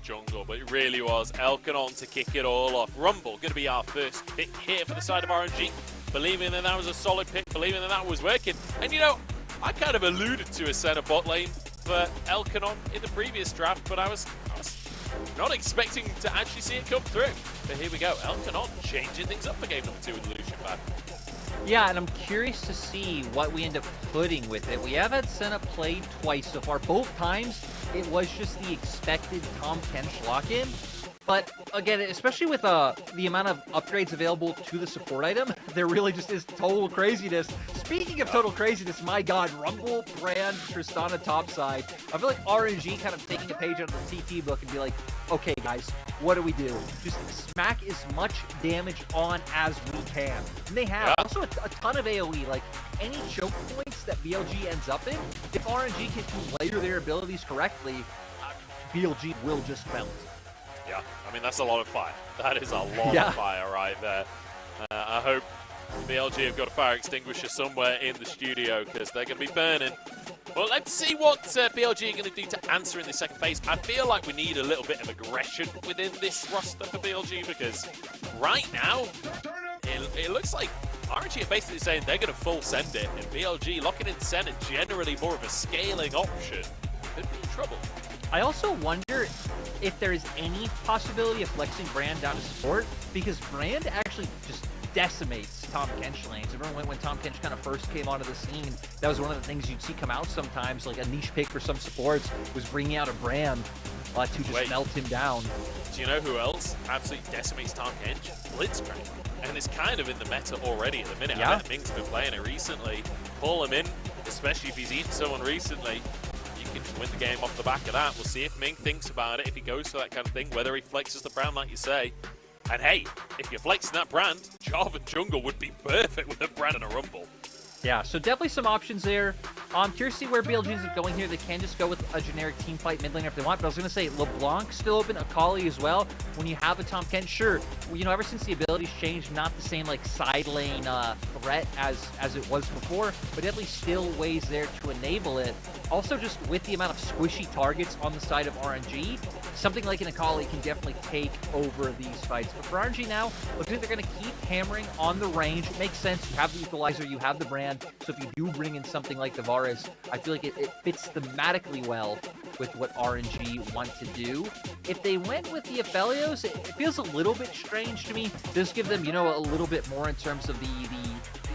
jungle, but it really was Elkanon to kick it all off. Rumble going to be our first pick here for the side of RNG, believing that that was a solid pick, believing that that was working. And you know, I kind of alluded to a center bot lane for Elkanon in the previous draft, but I was not expecting to actually see it come through. But here we go, Elkanon changing things up for game number 2 with Lucian back. Yeah, and I'm curious to see what we end up putting with it. We have had Senna played twice so far. Both times, it was just the expected Tahm Kench lock-in. But again, especially with the amount of upgrades available to the support item, there really just is total craziness. Speaking of total craziness, my god, Rumble, Brand, Tristana topside. I feel like RNG kind of taking a page out of the TT book and be like, okay guys, what do we do? Just smack as much damage on as we can. And they have also a ton of AoE, like any choke points that BLG ends up in, if RNG can layer their abilities correctly, BLG will just melt. Yeah, I mean, that's a lot of fire. That is a lot of fire right there. I hope BLG have got a fire extinguisher somewhere in the studio because they're going to be burning. Well, let's see what BLG are going to do to answer in the second phase. I feel like we need a little bit of aggression within this roster for BLG because right now, it looks like RNG are basically saying they're going to full send it, and BLG locking in Senna, generally more of a scaling option, could be in trouble. I also wonder if there is any possibility of flexing Brand down to support, because Brand actually just decimates Tahm Kench lanes. Remember when Tahm Kench kind of first came onto the scene, that was one of the things you'd see come out sometimes, like a niche pick for some supports was bringing out a Brand to just melt him down. Do you know who else absolutely decimates Tahm Kench? Blitzcrank. And it's kind of in the meta already at the minute. I bet Ming's been playing it recently. Pull him in, especially if he's eaten someone recently. Can just win the game off the back of that. We'll see if Ming thinks about it, if he goes for that kind of thing, whether he flexes the brand like you say. And hey, if you're flexing that brand, Jarvan Jungle would be perfect with a brand and a Rumble. Yeah, so definitely some options there. I'm curious to see where BLG is going here. They can just go with a generic team fight mid laner if they want, but I was going to say LeBlanc's still open, Akali as well. When you have a Tahm Kench, sure, you know, ever since the abilities changed, not the same like side lane threat as it was before, but definitely still ways there to enable it. Also, just with the amount of squishy targets on the side of RNG, something like an Akali can definitely take over these fights. But for RNG now, looks like they're going to keep hammering on the range. It makes sense. You have the equalizer, you have the brand. So if you do bring in something like the Varus, I feel like it fits thematically well with what RNG want to do. If they went with the Aphelios, it feels a little bit strange to me. Does give them, you know, a little bit more in terms of the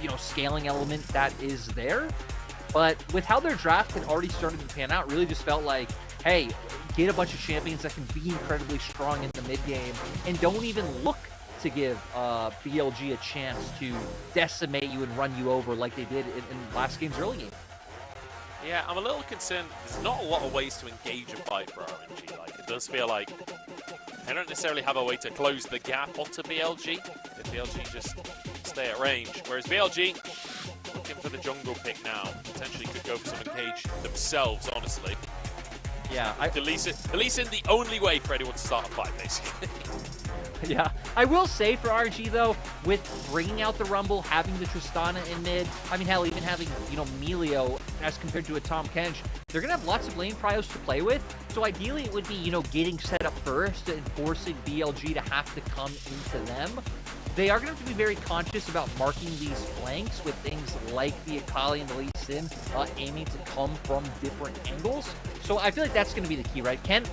you know, scaling element that is there. But with how their draft had already started to pan out, really just felt like, hey, get a bunch of champions that can be incredibly strong in the mid game and don't even look to give BLG a chance to decimate you and run you over like they did in last game's early game. Yeah, I'm a little concerned. There's not a lot of ways to engage a fight for RNG. Like, it does feel like they don't necessarily have a way to close the gap onto BLG if BLG just stay at range. Whereas BLG, looking for the jungle pick now, potentially could go for some engage themselves, honestly. Yeah, Deleting the only way for anyone to start a fight, basically. Yeah, I will say for RNG though, with bringing out the Rumble, having the Tristana in mid, I mean hell, even having, you know, Melio as compared to a Tahm Kench, they're gonna have lots of lane pryos to play with. So ideally it would be, you know, getting set up first and forcing BLG to have to come into them. They are going to have to be very conscious about marking these flanks with things like the Akali and the Lee Sin aiming to come from different angles. So I feel like that's going to be the key, right? Can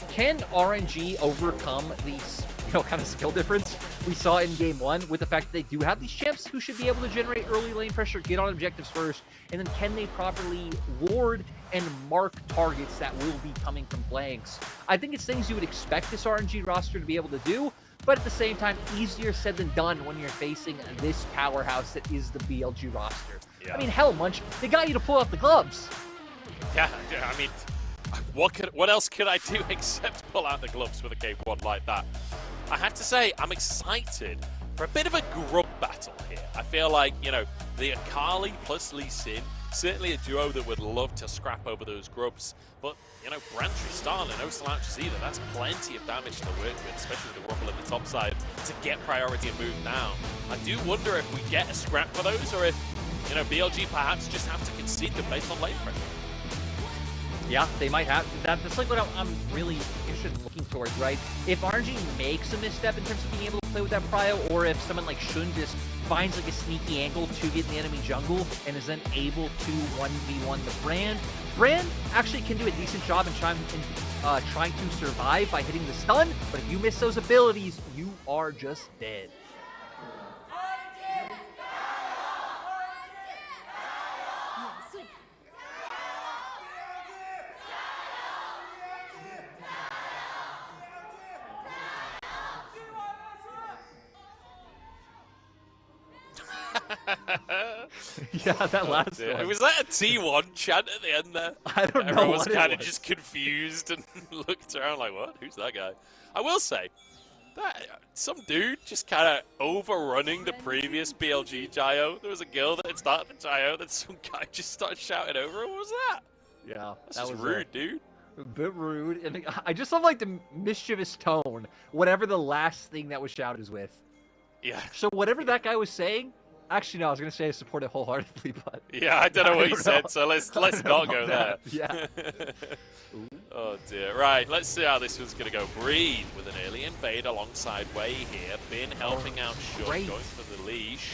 RNG overcome these, you know, kind of skill difference we saw in game 1 with the fact that they do have these champs who should be able to generate early lane pressure, get on objectives first, and then can they properly ward and mark targets that will be coming from flanks? I think it's things you would expect this RNG roster to be able to do, but at the same time, easier said than done when you're facing this powerhouse that is the BLG roster. Yeah. I mean, hell, Munch, they got you to pull out the gloves. Yeah, I mean, what else could I do except pull out the gloves with a game 1 like that? I have to say, I'm excited for a bit of a grub battle here. I feel like, you know, the Akali plus Lee Sin, certainly a duo that would love to scrap over those grubs. But, you know, Brand Tristana, no slouches either. That's plenty of damage to work with, especially with the Rumble in the top side, to get priority and move down. I do wonder if we get a scrap for those, or if, you know, BLG perhaps just have to concede them based on lane pressure. Yeah, they might have. That's like what I'm really interested in looking towards, right? If RNG makes a misstep in terms of being able to play with that prio, or if someone like Shun just finds like a sneaky angle to get in the enemy jungle and is then able to 1v1 the Brand actually can do a decent job in trying to survive by hitting the stun, but if you miss those abilities, you are just dead. Yeah, that last one. Was that a T1 chant at the end there? I don't know. Everyone was what kind it of just confused and looked around like, what? Who's that guy? I will say, that some dude just kind of overrunning the previous BLG gyro. There was a girl that had started the gyro, then some guy just started shouting over her. What was that? Yeah, That's just rude, dude. A bit rude. And I just love like the mischievous tone, whatever the last thing that was shouted is with. Yeah. So whatever that guy was saying, actually no, I was gonna say I support it wholeheartedly, but yeah, I don't know what he said, so let's not go there. Yeah. Oh dear. Right, let's see how this one's gonna go. Breathe with an early invade alongside Wei here. Bin helping out Shun, going for the leash.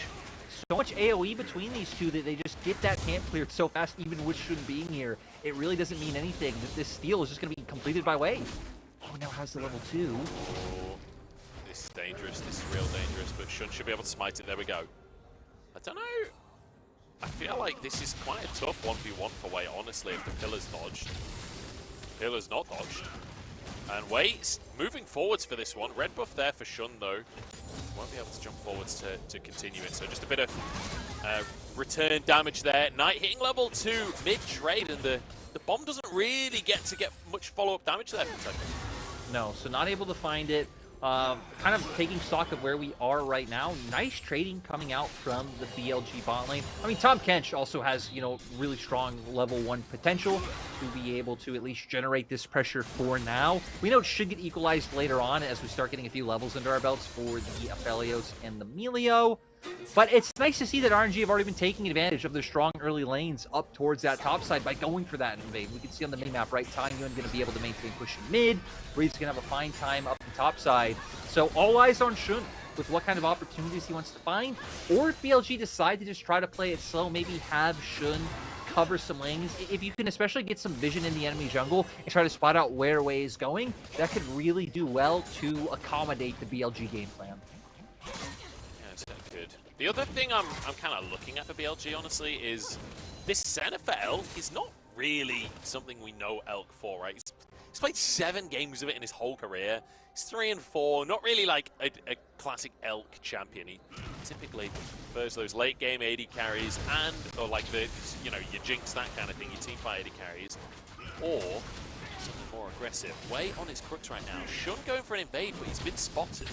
So much AoE between these two that they just get that camp cleared so fast, even with Shun being here. It really doesn't mean anything. This steal is just gonna be completed by Wei. Oh, now has the level 2. Oh, this is dangerous. This is real dangerous, but Shun should be able to smite it. There we go. I don't know. I feel like this is quite a tough 1v1 for Wei, honestly, if the pillar's dodged. Pillar's not dodged. And Wei's moving forwards for this one. Red buff there for Shun, though. Won't be able to jump forwards to continue it. So just a bit of return damage there. Knight hitting level 2 mid-trade, and the bomb doesn't really get much follow-up damage there from Tangyuan. No, so not able to find it. Kind of taking stock of where we are right now. Nice trading coming out from the BLG bot lane. I mean, Tahm Kench also has, you know, really strong level 1 potential to be able to at least generate this pressure for now. We know it should get equalized later on as we start getting a few levels under our belts for the Aphelios and the Melio. But it's nice to see that RNG have already been taking advantage of their strong early lanes up towards that top side by going for that invade. We can see on the minimap, right? Tangyuan going to be able to maintain push in mid. Breeze's going to have a fine time up the top side. So all eyes on Shun with what kind of opportunities he wants to find. Or if BLG decide to just try to play it slow, maybe have Shun cover some lanes. If you can especially get some vision in the enemy jungle and try to spot out where Wei is going, that could really do well to accommodate the BLG game plan. Good. The other thing I'm kind of looking at for BLG, honestly, is this center for Elk is not really something we know Elk for, right? He's played 7 games of it in his whole career. He's 3-4, not really like a classic Elk champion. He typically prefers those late game AD carries or like the, you know, your Jinx, that kind of thing, your teamfight AD carries, or something more aggressive. Wei on his crux right now. Shun going for an invade, but he's been spotted.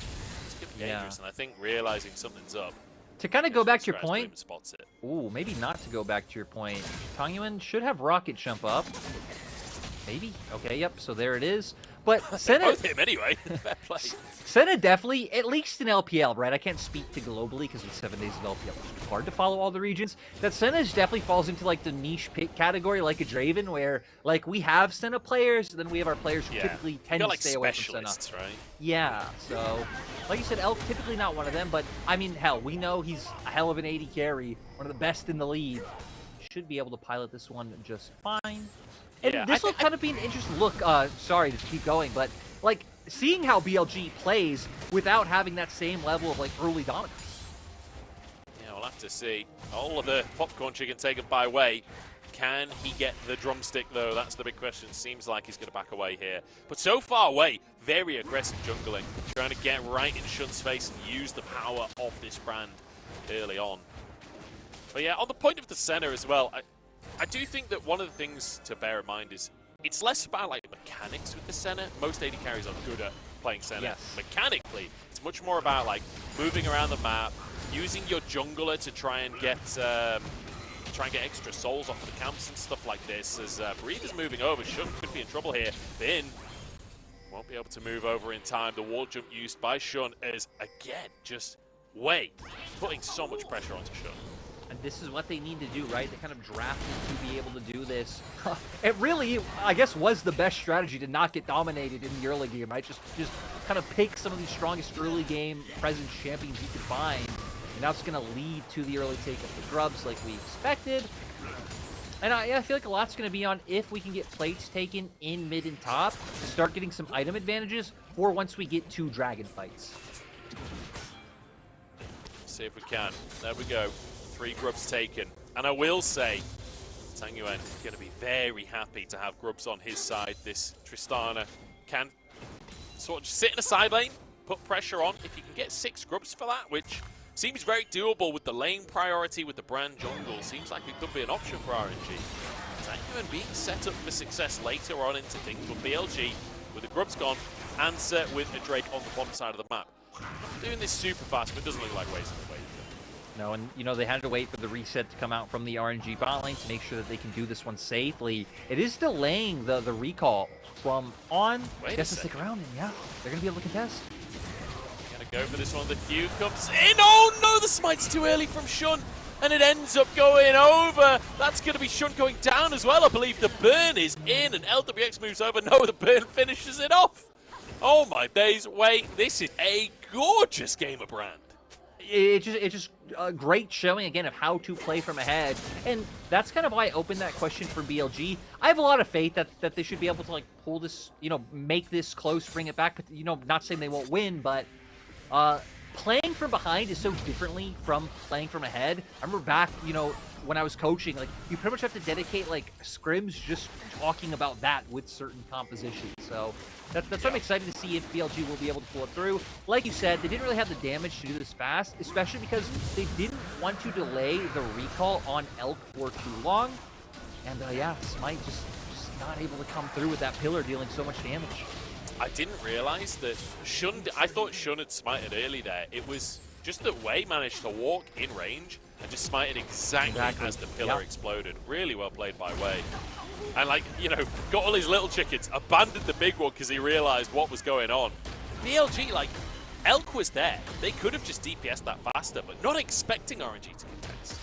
Dangerous, and I think realizing something's up. To kind of go back to your point, spots it. Ooh, maybe not to go back to your point. Tangyuan should have rocket jump up. Maybe. Okay, yep. So there it is. But Senna, both him anyway. Fair play. Senna definitely, at least in LPL, right? I can't speak to globally because with 7 days of LPL, it's hard to follow all the regions. That Senna definitely falls into like the niche pick category, like a Draven, where like we have Senna players, then we have our players who typically tend to stay away from Senna. Right? Yeah. So, like you said, Elk typically not one of them, but I mean, hell, we know he's a hell of an AD carry, one of the best in the league. Should be able to pilot this one just fine. And yeah, this will kind of be an interesting look. Sorry to keep going, but like seeing how BLG plays without having that same level of like early dominance. Yeah, we'll have to see. All of the popcorn chicken taken by Wei. Can he get the drumstick though? That's the big question. Seems like he's going to back away here. But so far, Wei, very aggressive jungling, trying to get right in Shun's face and use the power of this brand early on. But yeah, on the point of the center as well, I do think that one of the things to bear in mind is it's less about like mechanics with the center. Most AD carries are good at playing center. Yes. Mechanically, it's much more about like moving around the map, using your jungler to try and get extra souls off of the camps and stuff like this. As Breathe is moving over, Shun could be in trouble here. Bin won't be able to move over in time. The wall jump used by Shun is again just Wei putting so much pressure onto Shun. And this is what they need to do, right? They kind of drafted to be able to do this. It really, I guess, was the best strategy to not get dominated in the early game, right? Just kind of pick some of these strongest early game presence champions you could find. And that's going to lead to the early take of the grubs like we expected. And I feel like a lot's going to be on if we can get plates taken in mid and top to start getting some item advantages for once we get to dragon fights. See if we can. There we go. 3 grubs taken. And I will say, Tangyuan is going to be very happy to have grubs on his side. This Tristana can sort of just sit in a side lane, put pressure on. If you can get 6 grubs for that, which seems very doable with the lane priority with the Brand jungle, seems like it could be an option for RNG. Tangyuan being set up for success later on into things, but BLG, with the grubs gone, answer with a Drake on the bottom side of the map. Doing this super fast, but it doesn't look like wasting away. No, and you know, they had to wait for the reset to come out from the RNG bot lane to make sure that they can do this one safely. It is delaying the recall from on. Guess to stick around, and yeah, they're gonna be able to contest. Gonna go for this one. The Q comes in. Oh no, the smite's too early from Shun, and it ends up going over. That's gonna be Shun going down as well. I believe the burn is in, and LWX moves over. No, the burn finishes it off. Oh my days! Wait, this is a gorgeous game of Brand. It's just a great showing again of how to play from ahead, and that's kind of why I opened that question for BLG. I have a lot of faith that they should be able to like pull this, you know, make this close, bring it back. But you know, not saying they won't win, but playing from behind is so differently from playing from ahead. I remember back, you know, when I was coaching, like you pretty much have to dedicate like scrims just talking about that with certain compositions. So that's what I'm excited to see if BLG will be able to pull it through. Like you said, they didn't really have the damage to do this fast, especially because they didn't want to delay the recall on Elk for too long. And yeah, Smite just not able to come through with that pillar dealing so much damage. I didn't realize that Shun, I thought Shun had smited early there. It was just that Wei managed to walk in range and just smited exactly as the pillar exploded. Really well played by Wei. And like, you know, got all his little chickens, abandoned the big one because he realized what was going on. BLG, like, Elk was there. They could have just DPS'd that faster, but not expecting RNG to contest.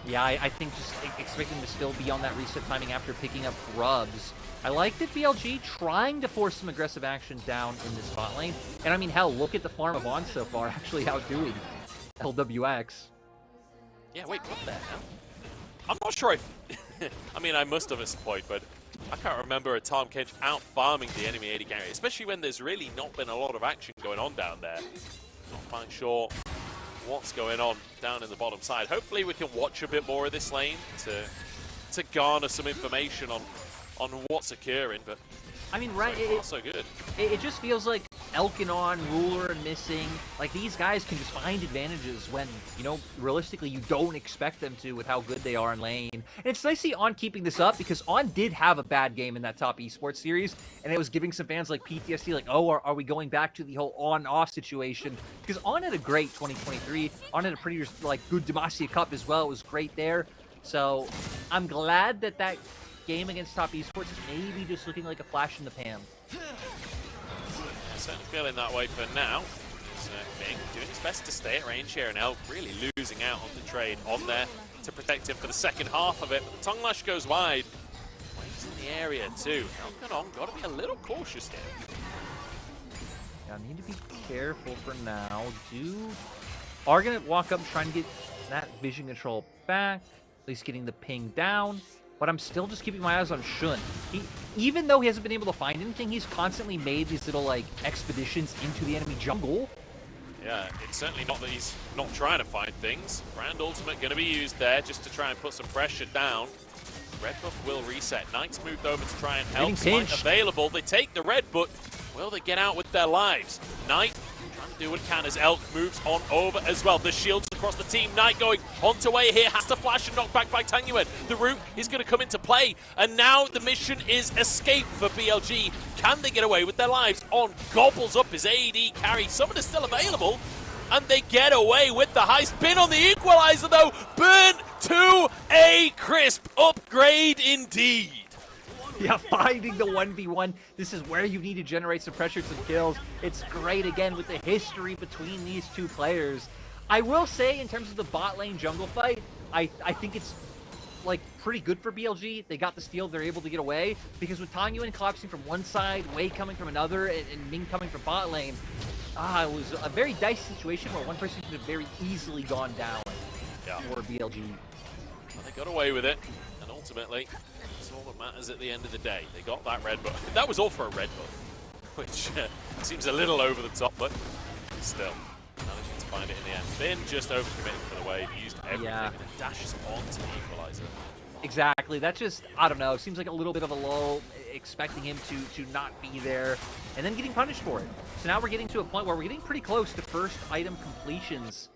Yeah, I think just expecting to still be on that reset timing after picking up grubs. I like that BLG trying to force some aggressive action down in this bot lane. And I mean, hell, look at the farm of On so far, actually outdoing LWX. Yeah, wait, what the hell? I'm not sure I mean, I must have at some point, but I can't remember a Tom Kench out-farming the enemy AD carry, especially when there's really not been a lot of action going on down there. Not quite sure what's going on down in the bottom side. Hopefully we can watch a bit more of this lane to garner some information on what's occurring, but I mean, right, so far, so good. It just feels like Elk and On, Ruler and Missing, like these guys can just find advantages when, you know, realistically you don't expect them to with how good they are in lane. And it's nice to see On keeping this up because On did have a bad game in that top esports series, and it was giving some fans like PTSD, like, oh, are we going back to the whole on-off situation? Because On had a great 2023. On had a pretty, like, good Demacia Cup as well. It was great there. So I'm glad that that game against top esports is maybe just looking like a flash in the pan. Certainly feeling that way for now. So Ming doing his best to stay at range here, and Elk really losing out on the trade on there to protect him for the second half of it. But the Tongue Lash goes wide. Wade's in the area too. Elk and On got to be a little cautious here. Yeah, I need to be careful for now. Are gonna walk up trying to get that vision control back, at least getting the ping down. But I'm still just keeping my eyes on Shun. Even though he hasn't been able to find anything, he's constantly made these little, like, expeditions into the enemy jungle. Yeah, it's certainly not that he's not trying to find things. Brand Ultimate going to be used there just to try and put some pressure down. Red buff will reset. Knight's moved over to try and help. Smite available. They take the red, but will they get out with their lives? Knight trying to do what he can as Elk moves on over as well. The shields across the team. Knight going onto way here. Has to flash and knock back by Tangyuan. The root is going to come into play. And now the mission is escape for BLG. Can they get away with their lives? On gobbles up his AD carry. Someone is still available. And they get away with the high spin on the equalizer though. Burn to a crisp upgrade indeed. Yeah, finding the 1v1. This is where you need to generate some pressure, some kills. It's great again with the history between these two players. I will say, in terms of the bot lane jungle fight, I think it's like pretty good for BLG. They got the steal, they're able to get away, because with Tangyuan collapsing from one side, Wei coming from another, and Ming coming from bot lane, it was a very dicey situation where one person could have very easily gone down for BLG. Well, they got away with it, and ultimately, that's all that matters at the end of the day. They got that red buff. That was all for a red buff, which seems a little over the top, but still. Managing to find it in the end. Bin just overcommitting for the wave, used everything, and then dashes on to the equalizer. Exactly. That just, I don't know, seems like a little bit of a lull, expecting him to not be there, and then getting punished for it. So now we're getting to a point where we're getting pretty close to first item completions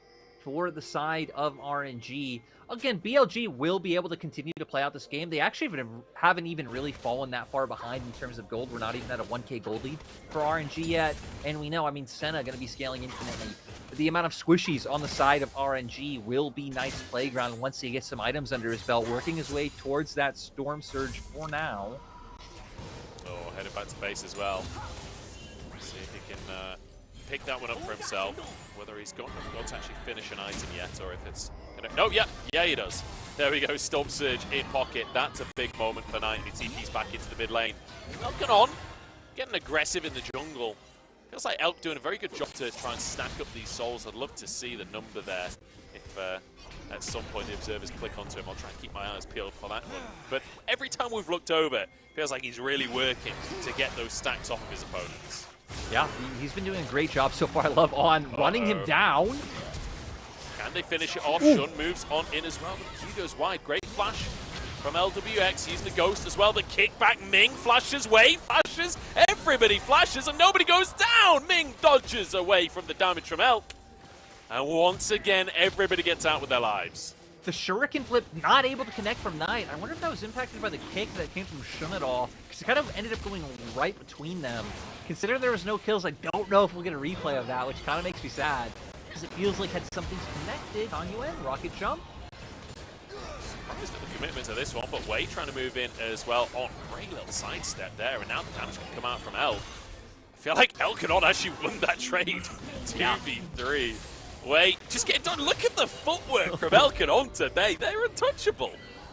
for the side of RNG. Again, BLG will be able to continue to play out this game. They actually haven't even really fallen that far behind in terms of gold. We're not even at a 1k gold lead for RNG yet. And we know, I mean, Senna going to be scaling infinitely. The amount of squishies on the side of RNG will be nice playground once he gets some items under his belt, working his way towards that Storm Surge for now. Oh, headed back to base as well. See if he can pick that one up for himself. Whether he's got to actually finish an item yet, or if it's gonna... No, yeah, he does. There we go, Storm Surge in pocket. That's a big moment for Knight. He TP's back into the mid lane. Elk on, getting aggressive in the jungle. Feels like Elk doing a very good job to try and stack up these souls. I'd love to see the number there. If at some point the observers click onto him, I'll try and keep my eyes peeled for that one. But every time we've looked over, it feels like he's really working to get those stacks off of his opponents. Yeah, he's been doing a great job so far. I love on running him down. Can they finish it off? Shun moves on in as well, but Q goes wide. Great flash from LWX, using the ghost as well. The kickback, Ming flashes, Wei flashes, everybody flashes, and nobody goes down! Ming dodges away from the damage from Elk. And once again, everybody gets out with their lives. The Shuriken flip not able to connect from Knight. I wonder if that was impacted by the kick that came from Shun at all, because it kind of ended up going right between them. Considering there was no kills, I don't know if we'll get a replay of that, which kind of makes me sad, because it feels like had something's connected. Tangyuan, rocket jump. Surprised at the commitment to this one, but Wei trying to move in as well. On great little sidestep there, and now the damage can come out from Elk. I feel like Elkanon actually won that trade. 2v3. Wait, just get done. Look at the footwork from Elkanon today. They're untouchable.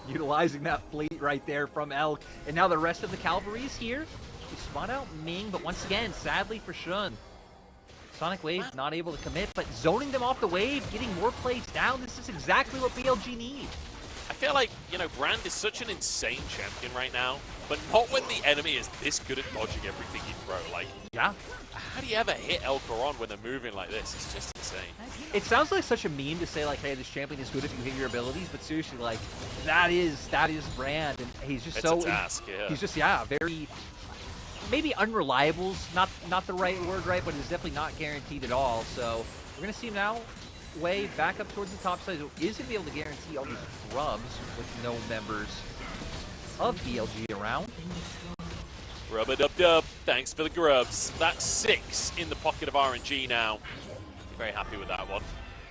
Utilizing that fleet right there from Elk. And now the rest of the cavalry's here. We spot out Ming, but once again, sadly for Shun, Sonic Wave not able to commit, but zoning them off the wave, getting more plays down. This is exactly what BLG need. I feel like, you know, Brand is such an insane champion right now, but not when the enemy is this good at dodging everything you throw. Like, yeah. How do you ever hit El Coron when they're moving like this? It's just insane. It sounds like such a meme to say, like, hey, this champion is good if you hit your abilities, but seriously, like, that is Brand, and he's just it's so... a task, yeah. He's just, very... Maybe unreliable's not the right word, right? But it's definitely not guaranteed at all. So we're going to see him now Wei back up towards the top side. So is going to be able to guarantee all these grubs with no members of BLG around. Rub-a-dub-dub. Thanks for the grubs. That's 6 in the pocket of RNG now. Very happy with that one.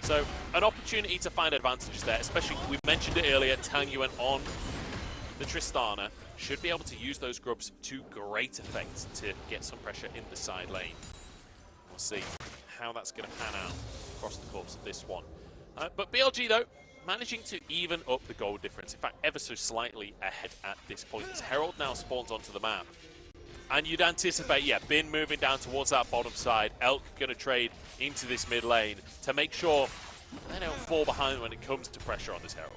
So an opportunity to find advantages there, especially, we mentioned it earlier, Tangyuan on the Tristana should be able to use those grubs to great effect to get some pressure in the side lane. We'll see how that's going to pan out across the course of this one. But BLG, though, managing to even up the gold difference, in fact, ever so slightly ahead at this point, as Herald now spawns onto the map. And you'd anticipate, yeah, Bin moving down towards that bottom side, Elk going to trade into this mid lane to make sure they don't fall behind when it comes to pressure on this Herald.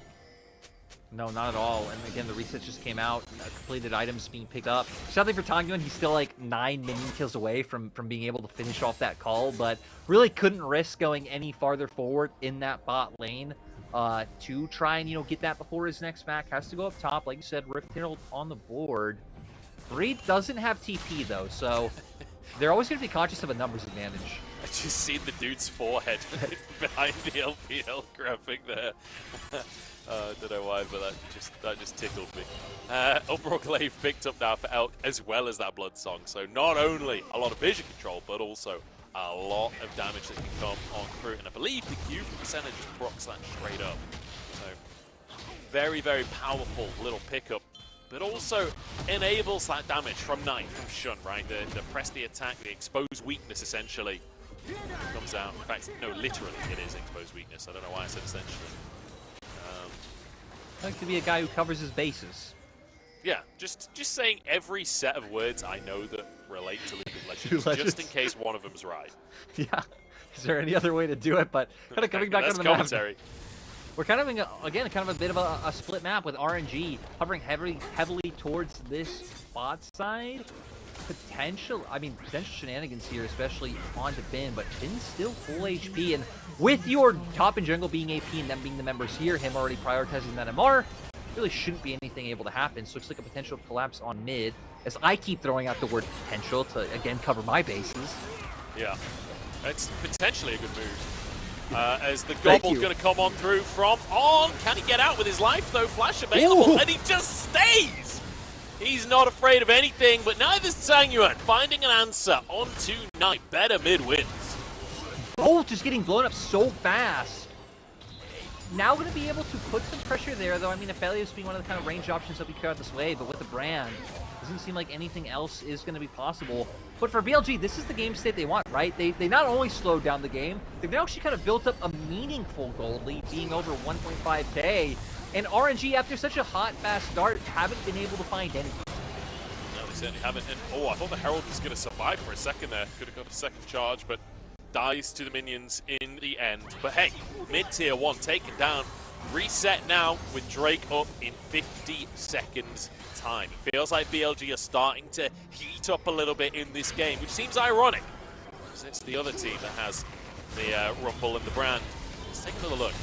No, not at all. And again, the resets just came out. Completed items being picked up. Sadly for Tangyuan, he's still like 9 minion kills away from being able to finish off that call, but really couldn't risk going any farther forward in that bot lane to try and, you know, get that before his next back. Has to go up top. Like you said, Rift Herald on the board. Breed doesn't have TP though, so they're always going to be conscious of a numbers advantage. I just seen the dude's forehead behind the LPL graphic there. I don't know why, but that just tickled me. Uproar Glaive picked up now for Elk, as well as that Blood Song. So not only a lot of vision control, but also a lot of damage that can come on through. And I believe the Q from the center just procs that straight up. So very, very powerful little pickup, but also enables that damage from Knight, from Shun, right? The press the attack, the expose weakness, essentially. Comes out. In fact, no, literally, it is exposed weakness. I don't know why I said essentially. I like to be a guy who covers his bases. Yeah, just saying every set of words I know that relate to League of Legends, just in case one of them's right. Yeah. Is there any other way to do it? But kind of coming back on the commentary. map. We're kind of having, again, kind of a bit of a split map with RNG hovering heavily towards this bot side. Potential shenanigans here, especially onto Bin, but Bin's still full HP, and with your top and jungle being AP and them being the members here, him already prioritizing that MR, really shouldn't be anything able to happen. So it looks like a potential collapse on mid, as I keep throwing out the word potential to, again, cover my bases. Yeah, it's potentially a good move. As the Gobble's going to come on through from on. Can he get out with his life, though? Flash available, and he just stays! He's not afraid of anything, but neither's Tangyuan. Finding an answer onto Knight. Better mid wins. Both just getting blown up so fast. Now going to be able to put some pressure there, though. I mean, Aphelios being one of the kind of range options that we could out this way, but with the brand, doesn't seem like anything else is going to be possible. But for BLG, this is the game state they want, right? They not only slowed down the game, they've now actually kind of built up a meaningful gold lead, being over 1.5K. And RNG, after such a hot, fast start, haven't been able to find anything. No, they certainly haven't. And, oh, I thought the Herald was going to survive for a second there. Could have got a second charge, but dies to the minions in the end. But hey, mid-tier 1 taken down. Reset now with Drake up in 50 seconds time. It feels like BLG are starting to heat up a little bit in this game, which seems ironic, because it's the other team that has the Rumble and the brand. Let's take another look.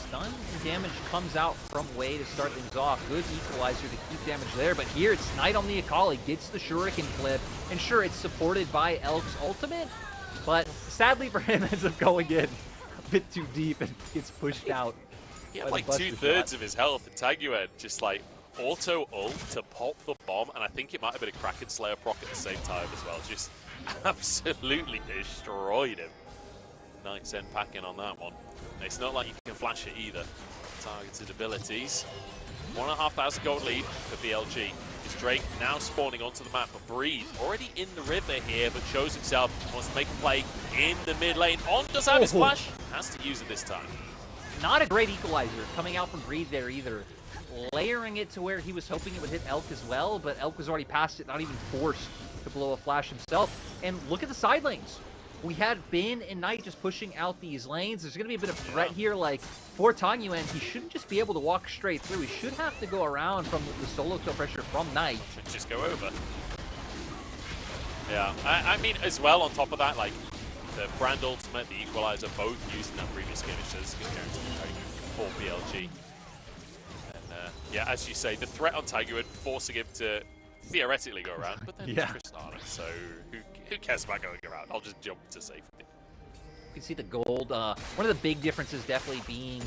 Stun damage comes out from Way to start things off. Good equalizer to keep damage there, but here it's Knight on the Akali, gets the Shuriken flip, and sure, it's supported by Elk's ultimate, but sadly for him, ends up going in a bit too deep and gets pushed out. He had like 2/3 of his health, and Tangyuan just like auto ult to pop the bomb, and I think it might have been a Kraken Slayer proc at the same time as well. Just absolutely destroyed him. Knight's end packing on that one. It's not like you can flash it either. Targeted abilities. 1,500 gold lead for BLG. Is Drake now spawning onto the map, but Breathe already in the river here, but shows himself, wants to make a play in the mid lane. On does have his flash, has to use it this time. Not a great equalizer coming out from Breathe there either. Layering it to where he was hoping it would hit Elk as well, but Elk was already past it, not even forced to blow a flash himself. And look at the side lanes. We had Bin and Knight just pushing out these lanes. There's going to be a bit of threat here, like, for Tangyuan, he shouldn't just be able to walk straight through. He should have to go around from the solo kill pressure from Knight. Just go over. Yeah, I mean, as well, on top of that, like, the brand ultimate, the equalizer, both used in that previous skirmish, so this is going to guarantee a very good for BLG. And, yeah, as you say, the threat on Tangyuan, forcing him to theoretically go around, but then it's Tristana, so who cares about going around? I'll just jump to safety. You can see the gold. One of the big differences definitely being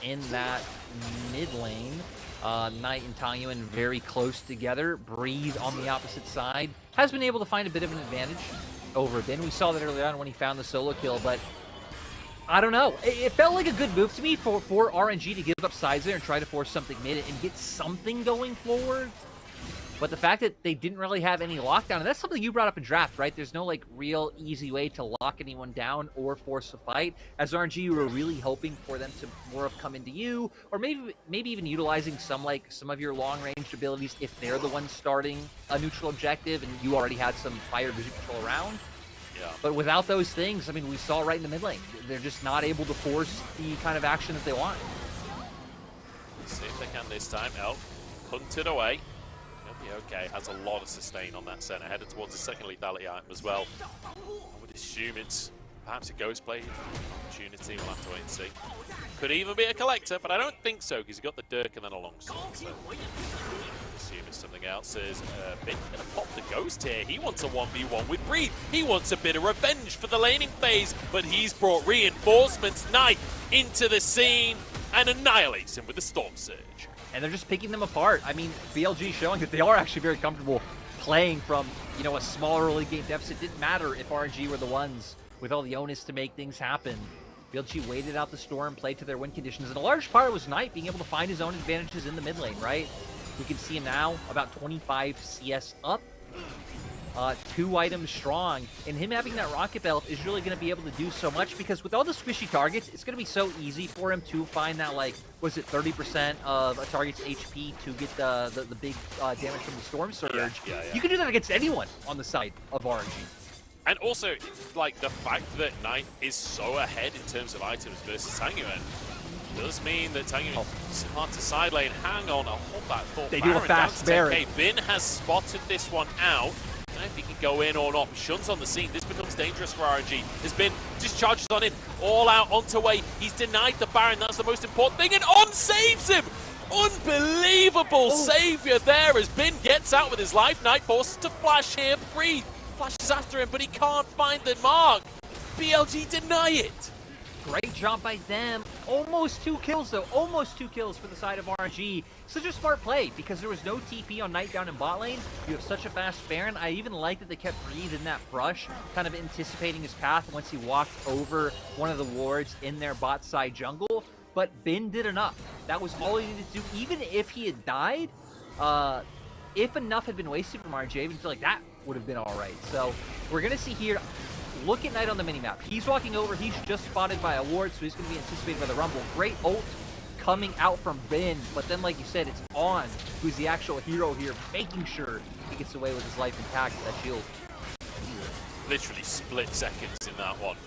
in that mid lane. Knight and Tangyuan very close together. Breathe on the opposite side. Has been able to find a bit of an advantage over Bin. We saw that earlier on when he found the solo kill, but I don't know. It felt like a good move to me for RNG to give up sides there and try to force something mid and get something going forward. But the fact that they didn't really have any lockdown, and that's something you brought up in draft, right? There's no like real easy way to lock anyone down or force a fight. As RNG, you were really hoping for them to more of come into you, or maybe even utilizing some of your long-range abilities if they're the ones starting a neutral objective and you already had some fire vision control around. Yeah. But without those things, I mean, we saw right in the mid lane, they're just not able to force the kind of action that they want. Let's see if they can this time. Elk hunted away. Okay, has a lot of sustain on that center, headed towards the second lethality item as well. I would assume it's perhaps a ghost play opportunity. We'll have to wait and see. Could even be a collector, but I don't think so because he got the Dirk and then a long sword. So assume it's something else. Is Ming gonna pop the ghost here? He wants a 1v1 with Breathe. He wants a bit of revenge for the laning phase, but he's brought reinforcements. Knight into the scene and annihilates him with the Storm Surge. And they're just picking them apart. I mean, BLG showing that they are actually very comfortable playing from, you know, a small early game deficit. It didn't matter if RNG were the ones with all the onus to make things happen. BLG waited out the storm, played to their win conditions, and a large part was Knight being able to find his own advantages in the mid lane, right? We can see him now about 25 CS up. 2 items strong, and him having that rocket belt is really going to be able to do so much, because with all the squishy targets, it's going to be so easy for him to find that, like, was it 30% of a target's HP to get the big damage from the Storm Surge. You can do that against anyone on the side of RNG. And also, like, the fact that Knight is so ahead in terms of items versus Tangyuan does mean that Tangyuan is hard to side lane. Hang on, I'll hold that thought. They do a fast Baron. Bin has spotted this one out. I don't know if he can go in or not. Shun's on the scene. This becomes dangerous for RNG. There's been just charges on in, all out onto way. He's denied the Baron. That's the most important thing. And On saves him. Unbelievable savior there as Bin gets out with his life. Knight forces to flash here. Breathe. Flashes after him, but he can't find the mark. BLG deny it. Great job by them. Almost 2 kills, though. Almost 2 kills for the side of RNG. Such a smart play, because there was no TP on Knight down in bot lane. You have such a fast Baron. I even like that they kept Breathe in that brush, kind of anticipating his path once he walked over one of the wards in their bot side jungle. But Bin did enough. That was all he needed to do. Even if he had died, if enough had been wasted from RNG, I even feel like that would have been all right. So we're going to see here. Look at Knight on the minimap. He's walking over. He's just spotted by a ward, so he's going to be anticipated by the Rumble. Great ult coming out from Bin, but then, like you said, it's On who's the actual hero here, making sure he gets away with his life intact with that shield. Literally split seconds in that one.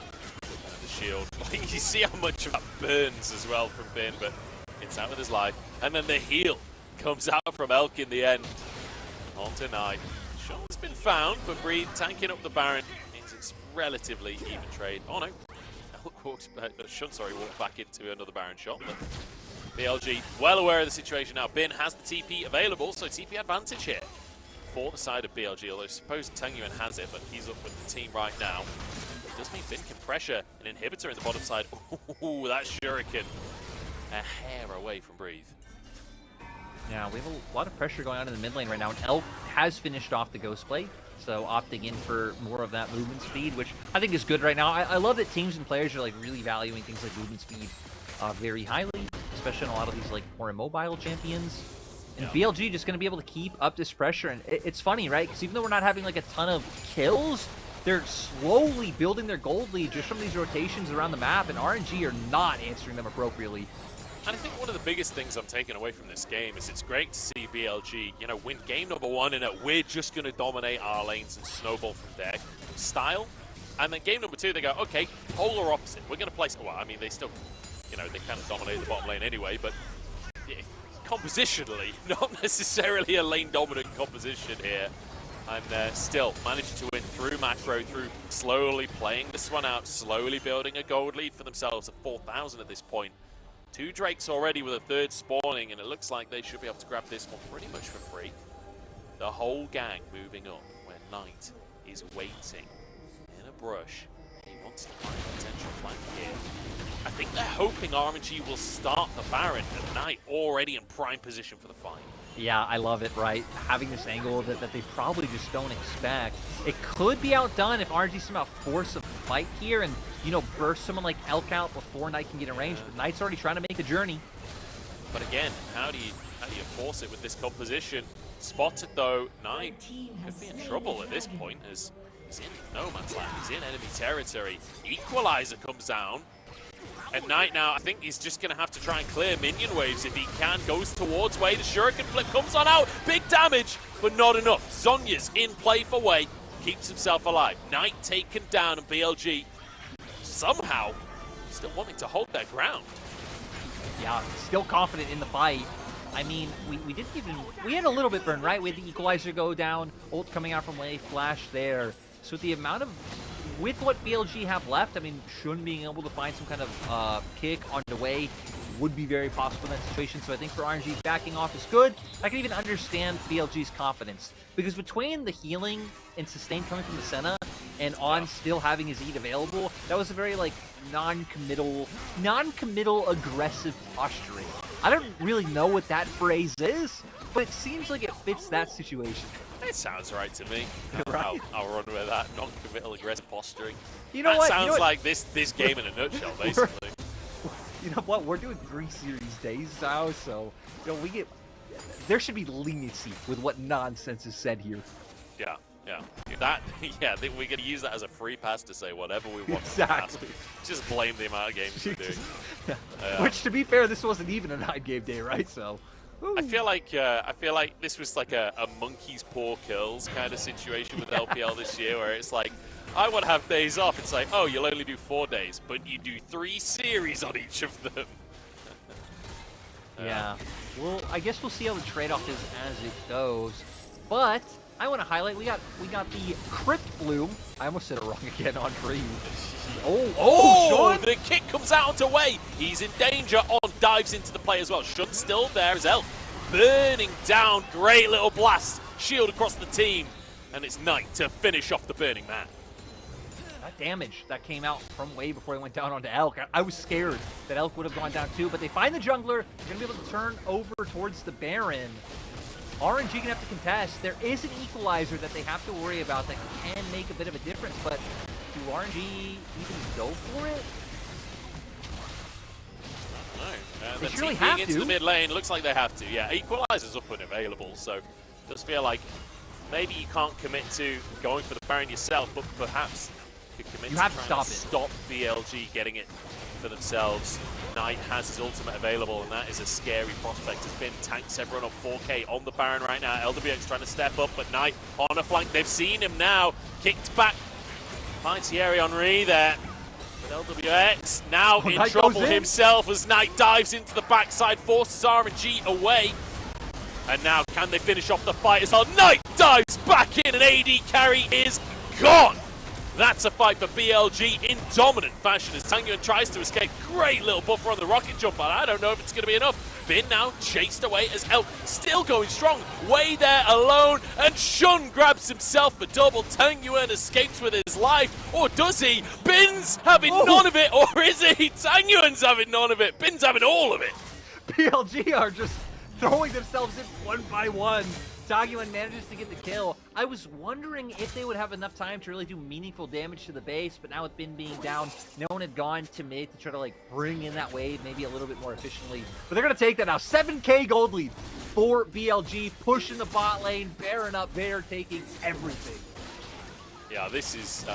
The shield. You see how much of that burns as well from Bin, but it's out with his life. And then the heal comes out from Elk in the end. On to Knight. Shot's been found, but Breathe tanking up the Baron. It's relatively even trade. Oh no, Elk walked back, walked back into another Baron shot. But BLG well aware of the situation now. Bin has the TP available, so TP advantage here for the side of BLG. Although I suppose Tangyuan has it, but he's up with the team right now. It does mean Bin can pressure an inhibitor in the bottom side. Ooh, that Shuriken a hair away from Breathe. Yeah, we have a lot of pressure going on in the mid lane right now, and Elk has finished off the Ghost Blade, so opting in for more of that movement speed, which I think is good right now. I love that teams and players are like really valuing things like movement speed very highly, especially in a lot of these like more immobile champions. And BLG just going to be able to keep up this pressure, and it's funny, right? Because even though we're not having like a ton of kills, they're slowly building their gold lead just from these rotations around the map, and RNG are not answering them appropriately. And I think one of the biggest things I'm taking away from this game is it's great to see BLG, you know, win game number 1 and we're just going to dominate our lanes and snowball from there style. And then game number 2, they go, okay, polar opposite. We're going to play, well, I mean, they still, you know, they kind of dominate the bottom lane anyway, but yeah, compositionally, not necessarily a lane dominant composition here. And still managed to win through macro, through slowly playing this one out, slowly building a gold lead for themselves at 4,000 at this point. 2 Drakes already with a 3rd spawning, and it looks like they should be able to grab this one pretty much for free. The whole gang moving up, where Knight is waiting in a brush. He wants to find a potential flank here. I think they're hoping RNG will start the Baron, and Knight already in prime position for the fight. Yeah, I love it, right? Having this angle that they probably just don't expect. It could be outdone if RNG somehow force a fight here and, you know, burst someone like Elk out before Knight can get in range. But Knight's already trying to make the journey. But again, how do you force it with this composition? Spotted though, Knight could be in trouble at this point as he's in no man's land. He's in enemy territory. Equalizer comes down. And Knight now, I think he's just going to have to try and clear minion waves if he can. Goes towards Way. The Shuriken flip comes on out. Big damage, but not enough. Zonya's in play for Way. Keeps himself alive. Knight taken down, and BLG somehow still wanting to hold their ground. Yeah, still confident in the fight. I mean, we didn't even... We had a little bit burn, right? We had the Equalizer go down. Ult coming out from Way. Flash there. So with the amount of... With what BLG have left, I mean, Shun being able to find some kind of kick on the way would be very possible in that situation. So I think for RNG, backing off is good. I can even understand BLG's confidence. Because between the healing and sustain coming from the Senna and On still having his Eat available, that was a very, like, non-committal aggressive posturing. I don't really know what that phrase is, but it seems like it fits that situation. It sounds right to me. Right? I'll run with that. Non-committal aggressive posturing. You know that what? sounds you know like this game in a nutshell, basically. You know what? We're doing 3 series days now, so you know there should be leniency with what nonsense is said here. Yeah, yeah. yeah, I think we're going to use that as a free pass to say whatever we want. Exactly. Just blame the amount of games we're doing. Which, to be fair, this wasn't even a 9-game day, right? So. I feel like this was like a monkey's paw curls kind of situation with LPL this year, where it's like, I want to have days off. It's like, oh, you'll only do 4 days, but you do 3 series on each of them. Yeah. Well, I guess we'll see how the trade-off is as it goes. But I want to highlight we got the Crypt Bloom. I almost said it wrong again on Dream. Oh, the kick comes out onto Wei. He's in danger. On dives into the play as well. Shun's still there as Elk. Burning down. Great little blast. Shield across the team. And it's Knight to finish off the Burning Man. That damage that came out from Wei before he went down onto Elk. I was scared that Elk would have gone down too, but they find the jungler. They're going to be able to turn over towards the Baron. RNG going to have to contest. There is an equalizer that they have to worry about that can make a bit of a difference, but do RNG even go for it? No. They The surely team have into to. the mid lane looks like they have to. Yeah, equalizer's up and available, so it does feel like maybe you can't commit to going for the Baron yourself, but perhaps you commit You to have to trying stop to stop BLG getting it for themselves. Knight has his ultimate available, and that is a scary prospect. Has been tanks everyone on 4K on the Baron right now. LWX trying to step up, but Knight on a flank. They've seen him now. Kicked back. Finds Thierry Henry there. But LWX now in Knight trouble goes in. himself as Knight dives into the backside, forces RNG away. And now can they finish off the fight as well? Knight dives back in, and AD carry is gone. That's a fight for BLG in dominant fashion as Tangyuan tries to escape. Great little buffer on the rocket jump, but I don't know if it's going to be enough. Bin now chased away as Elk still going strong. Way there alone, and Shun grabs himself the double. Tangyuan escapes with his life, or does he? Bin's having none of it, or is he? Tangyuan's having none of it. Bin's having all of it. BLG are just throwing themselves in one by one. Tangyuan manages to get the kill. I was wondering if they would have enough time to really do meaningful damage to the base, but now with Bin being down, no one had gone to mid to try to like bring in that wave maybe a little bit more efficiently. But they're gonna take that now. 7K gold lead for BLG, pushing the bot lane, Baron up there, taking everything. Yeah, this is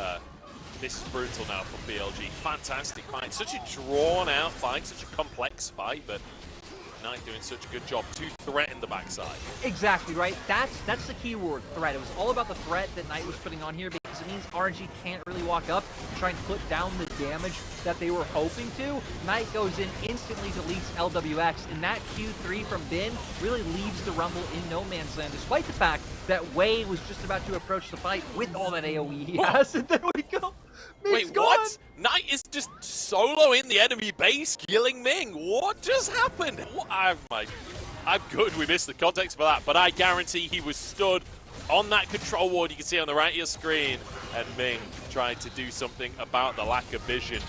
brutal now from BLG. Fantastic fight. Such a drawn-out fight, such a complex fight, but Knight doing such a good job to threaten the backside. Exactly, right? That's the key word, threat. It was all about the threat that Knight was putting on here because it means RNG can't really walk up and try and put down the damage that they were hoping to. Knight goes in, instantly deletes LWX, and that Q3 from Bin really leaves the Rumble in no man's land, despite the fact that Wei was just about to approach the fight with all that AoE he has, and there we go. Ming's Wait, gone. what? Knight is just solo in the enemy base, killing Ming. What just happened? What? I'm good. We missed the context for that, but I guarantee he was stood on that control ward you can see on the right of your screen, and Ming tried to do something about the lack of vision.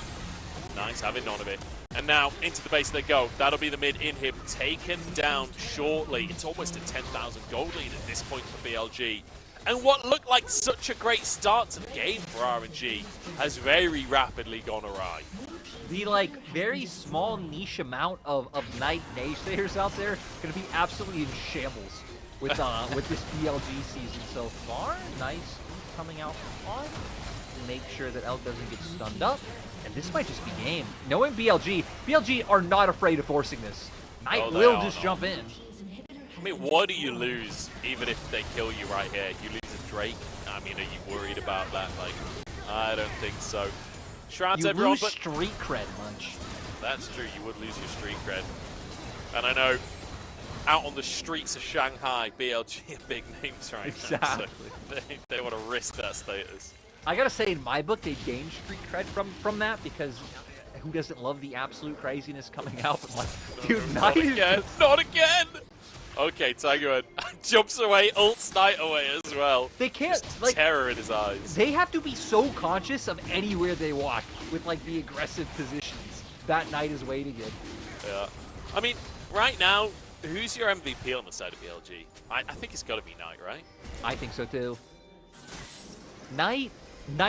Knight's having none of it. And now into the base they go. That'll be the mid inhib taken down shortly. It's almost a 10,000 gold lead at this point for BLG. And what looked like such a great start to the game for RNG has very rapidly gone awry. The like very small niche amount of Knight naysayers out there gonna be absolutely in shambles with with this BLG season so far. Nice coming out on to make sure that Elk doesn't get stunned up, and this might just be game. Knowing BLG are not afraid of forcing this. Knight will just jump in. I mean, what do you lose even if they kill you right here? You lose a Drake. I mean, are you worried about that? Like, I don't think so. Shrouds You everyone, lose but street cred, Munch. that's true. You would lose your street cred. And I know, out on the streets of Shanghai, BLG are big names right now. So they want to risk that status. I gotta say, in my book, they gained street cred from that because who doesn't love the absolute craziness coming out? But like, dude, Not Knight again! Not again! Okay, Tangyuan jumps away, ults Knight away as well. They can't, Just like, terror in his eyes. they have to be so conscious of anywhere they walk with like the aggressive positions that Knight is waiting in. Yeah. I mean, right now, who's your MVP on the side of BLG? I think it's got to be Knight, right? I think so too. Knight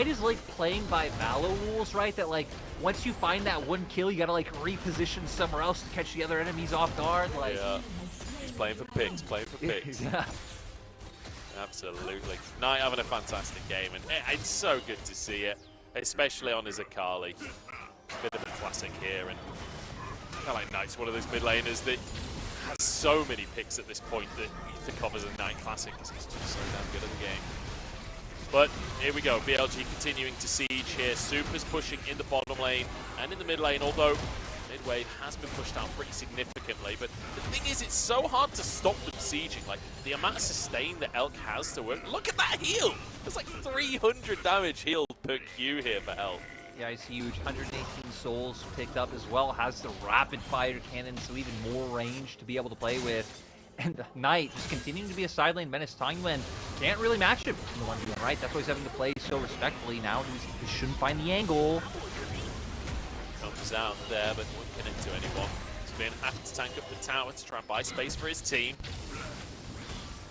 is like playing by Valo rules, right? That like once you find that one kill, you gotta like reposition somewhere else to catch the other enemies off guard. Like, Yeah. He's playing for picks, playing for picks. yeah. Absolutely. Knight having a fantastic game, and it's so good to see it, especially on his Akali. Bit of a classic here, and I feel like Knight's one of those mid laners that has so many picks at this point that you think of as a Knight classic because he's just so damn good at the game. But here we go, BLG continuing to siege here. Super's pushing in the bottom lane and in the mid lane, although mid wave has been pushed out pretty significantly. But the thing is, it's so hard to stop them sieging. Like, the amount of sustain that Elk has to work. Look at that heal! There's like 300 damage healed per Q here for Elk. Yeah, it's huge. 118 souls picked up as well. Has the rapid fire cannon, so even more range to be able to play with. And Knight just continuing to be a side lane menace. Tangyuan can't really match him in the 1v1, right? That's why he's having to play so respectfully now. He shouldn't find the angle. Comes out there, but won't connect to anyone. He's been having to tank up the tower to try and buy space for his team.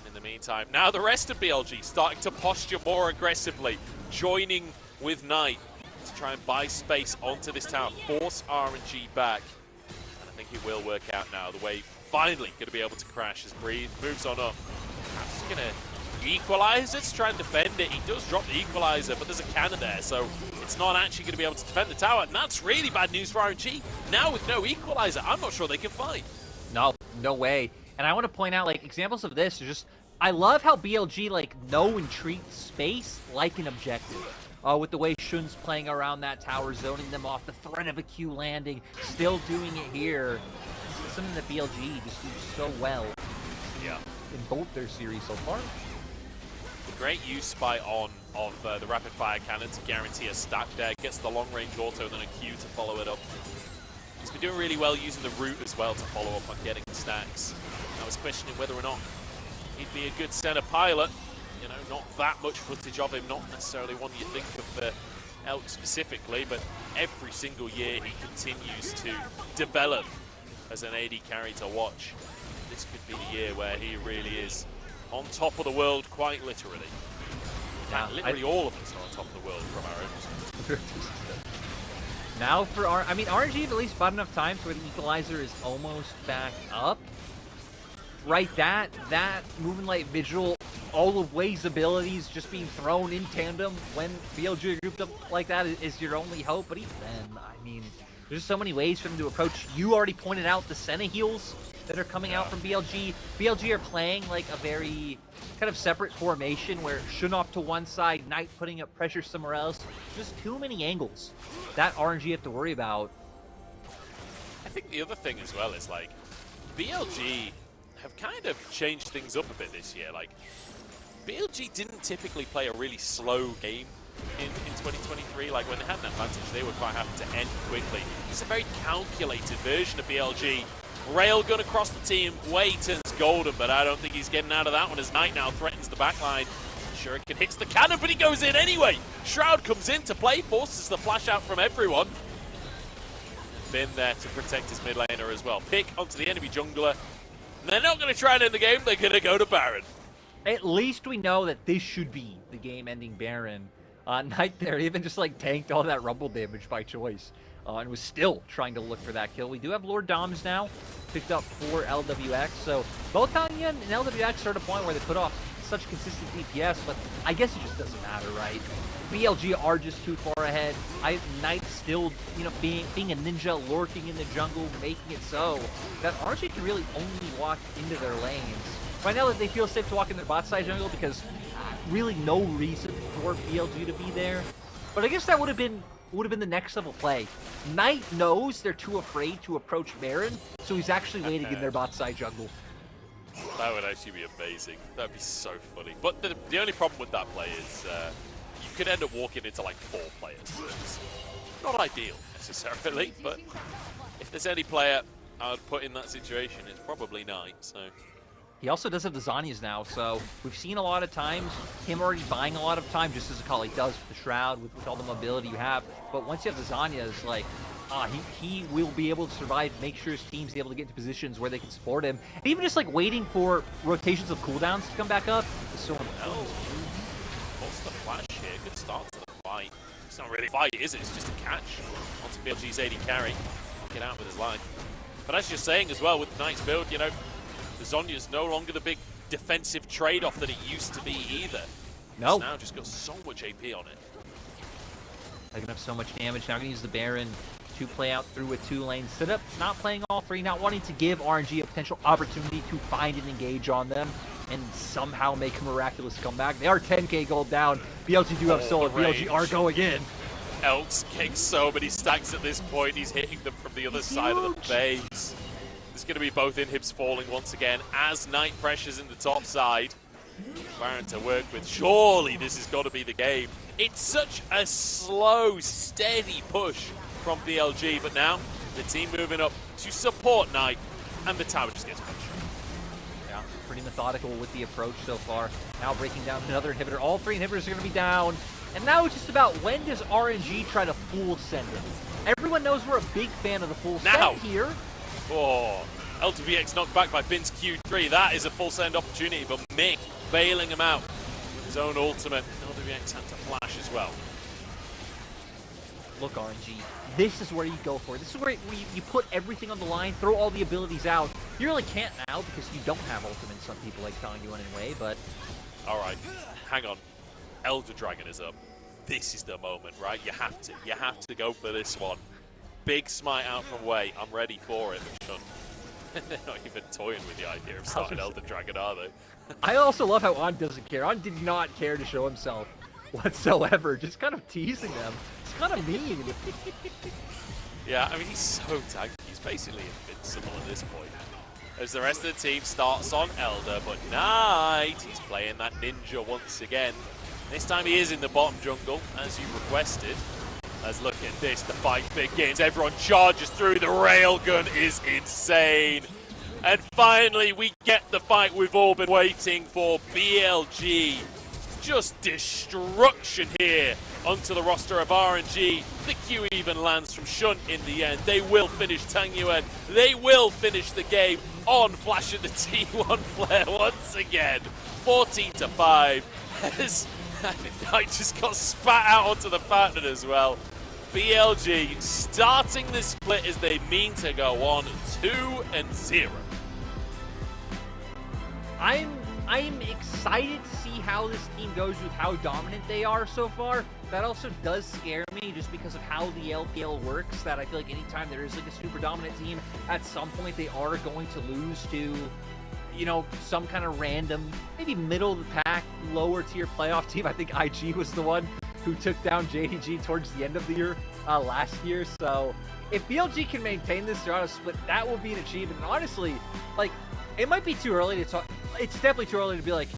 In the meantime, now the rest of BLG starting to posture more aggressively, joining with Knight to try and buy space onto this tower, force RNG back. And I think it will work out now. The wave finally going to be able to crash as Breathe moves on up. Perhaps going to equalize it to try and defend it. He does drop the equalizer, but there's a cannon there, so it's not actually going to be able to defend the tower. And that's really bad news for RNG. Now with no equalizer, I'm not sure they can fight. No way. And I want to point out, like, examples of this are just, I love how BLG, like, know and treat space like an objective. With the way Shun's playing around that tower, zoning them off, the threat of a Q landing, still doing it here. It's something that BLG just do so well in both their series so far. Great use by On of the rapid fire cannon to guarantee a stack there. Gets the long range auto and then a Q to follow it up. He's been doing really well using the root as well to follow up on getting stacks. I was questioning whether or not he'd be a good center pilot. You know, not that much footage of him, not necessarily one you think of Elk specifically, but every single year he continues to develop as an AD carry to watch. This could be the year where he really is on top of the world, quite literally. Yeah, literally all of us are on top of the world from our own perspective. Now for RNG have at least bought enough time so the equalizer is almost back up. Right, that moving light vigil, all of Wave's abilities just being thrown in tandem when BLG are grouped up like that is your only hope. But even then, I mean, there's so many ways for them to approach. You already pointed out the Senna heals that are coming out from BLG. BLG are playing like a very kind of separate formation where Shun off to one side, Knight putting up pressure somewhere else. Just too many angles that RNG have to worry about. I think the other thing as well is, like, BLG have kind of changed things up a bit this year. Like, BLG didn't typically play a really slow game in 2023. Like, when they had an advantage, they were quite happy to end quickly. It's a very calculated version of BLG. Railgun across the team, Way turns golden, but I don't think he's getting out of that one as Knight now threatens the backline. Shuriken hits the cannon, but he goes in anyway. Shroud comes in to play, forces the flash out from everyone. Been there to protect his mid laner as well. Pick onto the enemy jungler. They're not going to try and end the game, they're going to go to Baron. At least we know that this should be the game-ending Baron. Knight there even just like tanked all that rumble damage by choice. And was still trying to look for that kill. We do have Lord Doms now, picked up for LWX. So both Tangyuan and LWX are at a point where they put off such consistent DPS, but I guess it just doesn't matter, right? BLG are just too far ahead. Knight still, you know, being a ninja, lurking in the jungle, making it so that RNG can really only walk into their lanes. Right now that they feel safe to walk in their bot side jungle because really no reason for BLG to be there. But I guess that would have been the next level play. Knight knows they're too afraid to approach Baron, so he's actually waiting in their bot side jungle. That would actually be amazing. That would be so funny. But the only problem with that play is you could end up walking into like 4 players. It's not ideal necessarily, but if there's any player I would put in that situation, it's probably Knight. So. He also does have the Zanyas now, so we've seen a lot of times him already buying a lot of time, just as Akali does with the Shroud, with all the mobility you have. But once you have the Zanyas, like, he will be able to survive, make sure his team's able to get into positions where they can support him. And even just like waiting for rotations of cooldowns to come back up is so important. What's the flash here? Good start to the fight. It's not really a fight, is it? It's just a catch onto BLG's AD carry. Get out with his life. But as you're saying as well, with Knight's build, you know, the Zonya's no longer the big defensive trade-off that it used to be either. No. It's now just got so much AP on it. Taking up so much damage. Now gonna use the Baron to play out through a 2-lane setup. Not playing all three, not wanting to give RNG a potential opportunity to find and engage on them and somehow make a miraculous comeback. They are 10k gold down. BLG do have solo. BLG are going in. Elk's getting so many stacks at this point. He's hitting them from the other side of the base. There's going to be both inhibs falling once again as Knight pressures in the top side. Baron to work with. Surely this has got to be the game. It's such a slow, steady push from BLG, but now the team moving up to support Knight, and the tower just gets pushed. Yeah, pretty methodical with the approach so far. Now breaking down another inhibitor. All three inhibitors are going to be down. And now it's just about when does RNG try to full send it. Everyone knows we're a big fan of the full send here. Oh, L2VX knocked back by Bin's Q3. That is a full send opportunity, but Ming bailing him out with his own ultimate. L2VX had to flash as well. Look, RNG, this is where you go for it. This is where you put everything on the line, throw all the abilities out. You really can't now because you don't have ultimates on people like Tangyuan and Wei, but... All right, hang on. Elder Dragon is up. This is the moment, right? You have to go for this one. Big smite out from Wei. I'm ready for it, but Shun. They're not even toying with the idea of starting Elder Dragon, are they? I also love how On doesn't care. On did not care to show himself whatsoever, just kind of teasing them. It's kind of mean. Yeah, I mean, he's so tanky. He's basically invincible at this point. As the rest of the team starts on Elder, but Knight, he's playing that ninja once again. This time he is in the bottom jungle, as you requested. Let's look at this, the fight begins. Everyone charges through, the railgun is insane. And finally, we get the fight we've all been waiting for. BLG, just destruction here onto the roster of RNG. The Q even lands from Shun in the end. They will finish Tangyuan. They will finish the game on Flash of the T1 flare once again. 14-5. I just got spat out onto the pattern as well. BLG starting this split as they mean to go on 2-0. I'm excited to see how this team goes with how dominant they are so far. That also does scare me just because of how the LPL works, that I feel like anytime there is like a super dominant team, at some point they are going to lose to, you know, some kind of random, maybe middle of the pack, lower tier playoff team. I think IG was the one who took down JDG towards the end of the year, last year. So if BLG can maintain this throughout a split, that will be an achievement. And honestly, like, it might be too early to talk. It's definitely too early to be like,